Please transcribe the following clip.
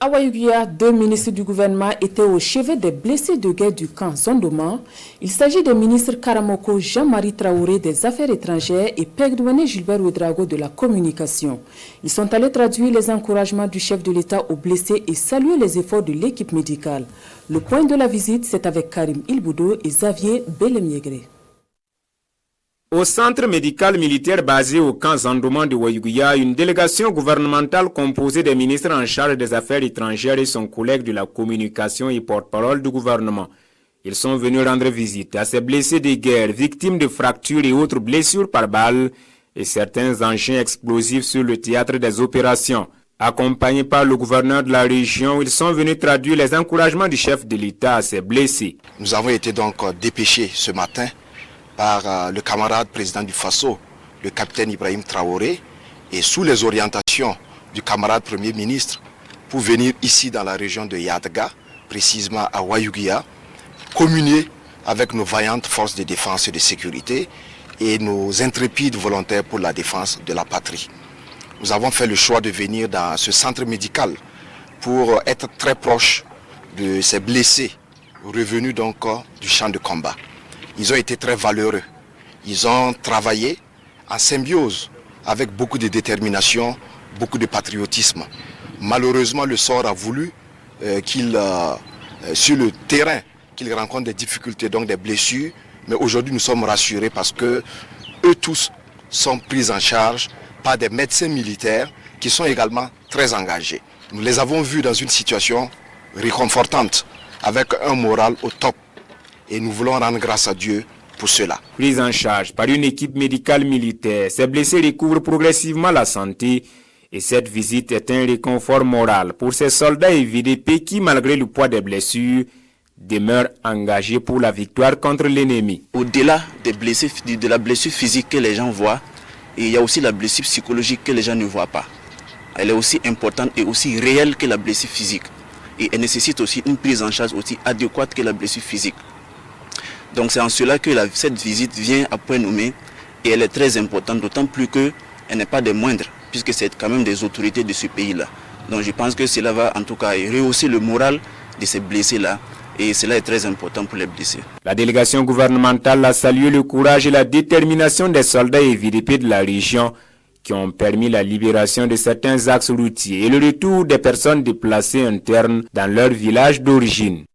À Wayuguia, 2 ministres du gouvernement étaient au chevet des blessés de guerre du camp Zondoma. Il s'agit des ministres Karamoko Jean-Marie Traoré des Affaires étrangères et Pegdouane Gilbert Ouedraogo de la communication. Ils sont allés traduire les encouragements du chef de l'État aux blessés et saluer les efforts de l'équipe médicale. Le point de la visite, c'est avec Karim Ilboudo et Xavier Belemiégré. Au centre médical militaire basé au camp Zondoma de Wayuguia, une délégation gouvernementale composée des ministres en charge des Affaires étrangères et son collègue de la communication et porte-parole du gouvernement. Ils sont venus rendre visite à ces blessés de guerre, victimes de fractures et autres blessures par balles et certains engins explosifs sur le théâtre des opérations. Accompagnés par le gouverneur de la région, ils sont venus traduire les encouragements du chef de l'État à ces blessés. Nous avons été donc dépêchés ce matin par le camarade président du Faso, le capitaine Ibrahim Traoré, et sous les orientations du camarade premier ministre, pour venir ici dans la région de Yadga, précisément à Wayuguia, communier avec nos vaillantes forces de défense et de sécurité et nos intrépides volontaires pour la défense de la patrie. Nous avons fait le choix de venir dans ce centre médical pour être très proche de ces blessés revenus donc du champ de combat. Ils ont été très valeureux. Ils ont travaillé en symbiose avec beaucoup de détermination, beaucoup de patriotisme. Malheureusement, le sort a voulu sur le terrain, qu'ils rencontrent des difficultés, donc des blessures. Mais aujourd'hui, nous sommes rassurés parce que eux tous sont pris en charge par des médecins militaires qui sont également très engagés. Nous les avons vus dans une situation réconfortante, avec un moral au top. Et nous voulons rendre grâce à Dieu pour cela. Pris en charge par une équipe médicale militaire, ces blessés recouvrent progressivement la santé et cette visite est un réconfort moral pour ces soldats et VDP qui, malgré le poids des blessures, demeurent engagés pour la victoire contre l'ennemi. Au-delà des blessés, de la blessure physique que les gens voient, il y a aussi la blessure psychologique que les gens ne voient pas. Elle est aussi importante et aussi réelle que la blessure physique. Et elle nécessite aussi une prise en charge aussi adéquate que la blessure physique. Donc c'est en cela que cette visite vient à point nommé et elle est très importante, d'autant plus qu'elle n'est pas des moindres, puisque c'est quand même des autorités de ce pays-là. Donc je pense que cela va en tout cas rehausser le moral de ces blessés-là et cela est très important pour les blessés. La délégation gouvernementale a salué le courage et la détermination des soldats et VDP de la région qui ont permis la libération de certains axes routiers et le retour des personnes déplacées internes dans leur village d'origine.